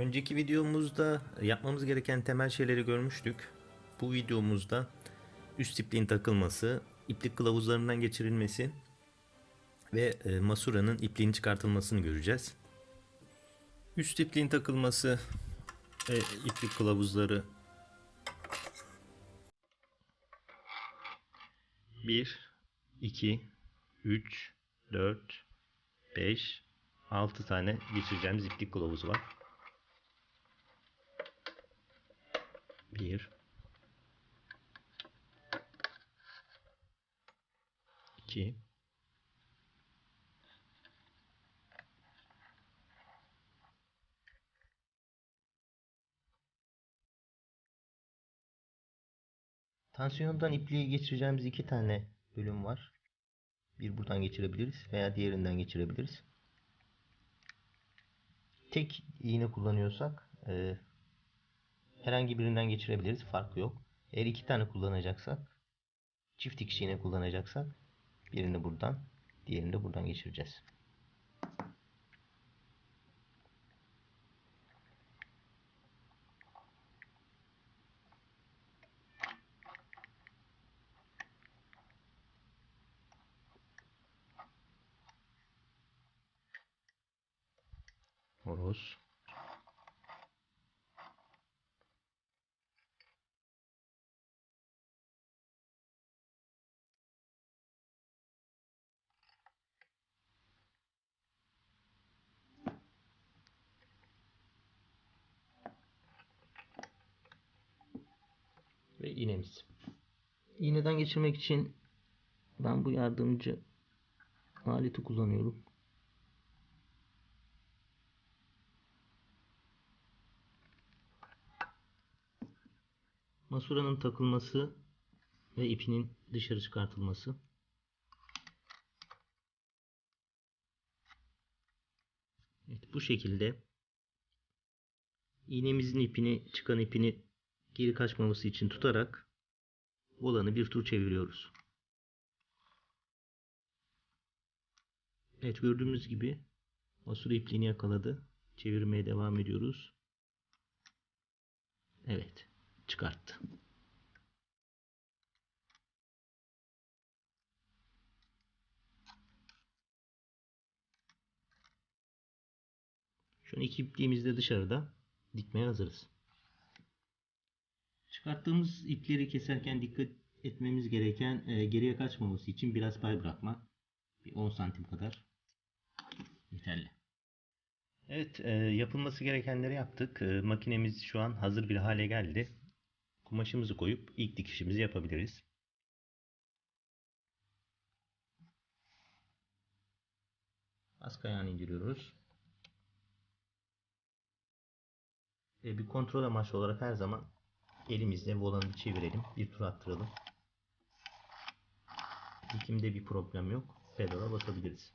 Önceki videomuzda yapmamız gereken temel şeyleri görmüştük. Bu videomuzda üst ipliğin takılması, iplik kılavuzlarından geçirilmesi ve masuranın ipliğin çıkartılmasını göreceğiz. Üst ipliğin takılması ve iplik kılavuzları 1, 2, 3, 4, 5, 6 tane geçireceğimiz iplik kılavuzu var. 1, 2, 'Tansiyondan ipliği geçireceğimiz 2 tane bölüm var. Bir buradan geçirebiliriz veya diğerinden geçirebiliriz. Tek iğne kullanıyorsak herhangi birinden geçirebiliriz. Farkı yok. Eğer 2 tane kullanacaksak, çift dikiş iğne kullanacaksak birini buradan, diğerini de buradan geçireceğiz. Horoz. Ve iğnemiz. İğneden geçirmek için ben bu yardımcı aleti kullanıyorum. Masuranın takılması ve ipinin dışarı çıkartılması. Evet, bu şekilde iğnemizin ipini, çıkan ipini geri kaçmaması için tutarak volanı bir tur çeviriyoruz. Evet, gördüğümüz gibi masura ipliğini yakaladı. Çevirmeye devam ediyoruz. Evet, çıkarttı. Şu an iki ipliğimiz de dışarıda. Dikmeye hazırız. Çıkarttığımız ipleri keserken dikkat etmemiz gereken geriye kaçmaması için biraz pay bırakmak. Bir 10 santim kadar yeterli. Evet, yapılması gerekenleri yaptık. Makinemiz şu an hazır bir hale geldi. Kumaşımızı koyup ilk dikişimizi yapabiliriz. Askı ayağını indiriyoruz. Bir kontrol amaçlı olarak her zaman elimizle volanı çevirelim. Bir tur attıralım. Dikimde bir problem yok. Pedala basabiliriz.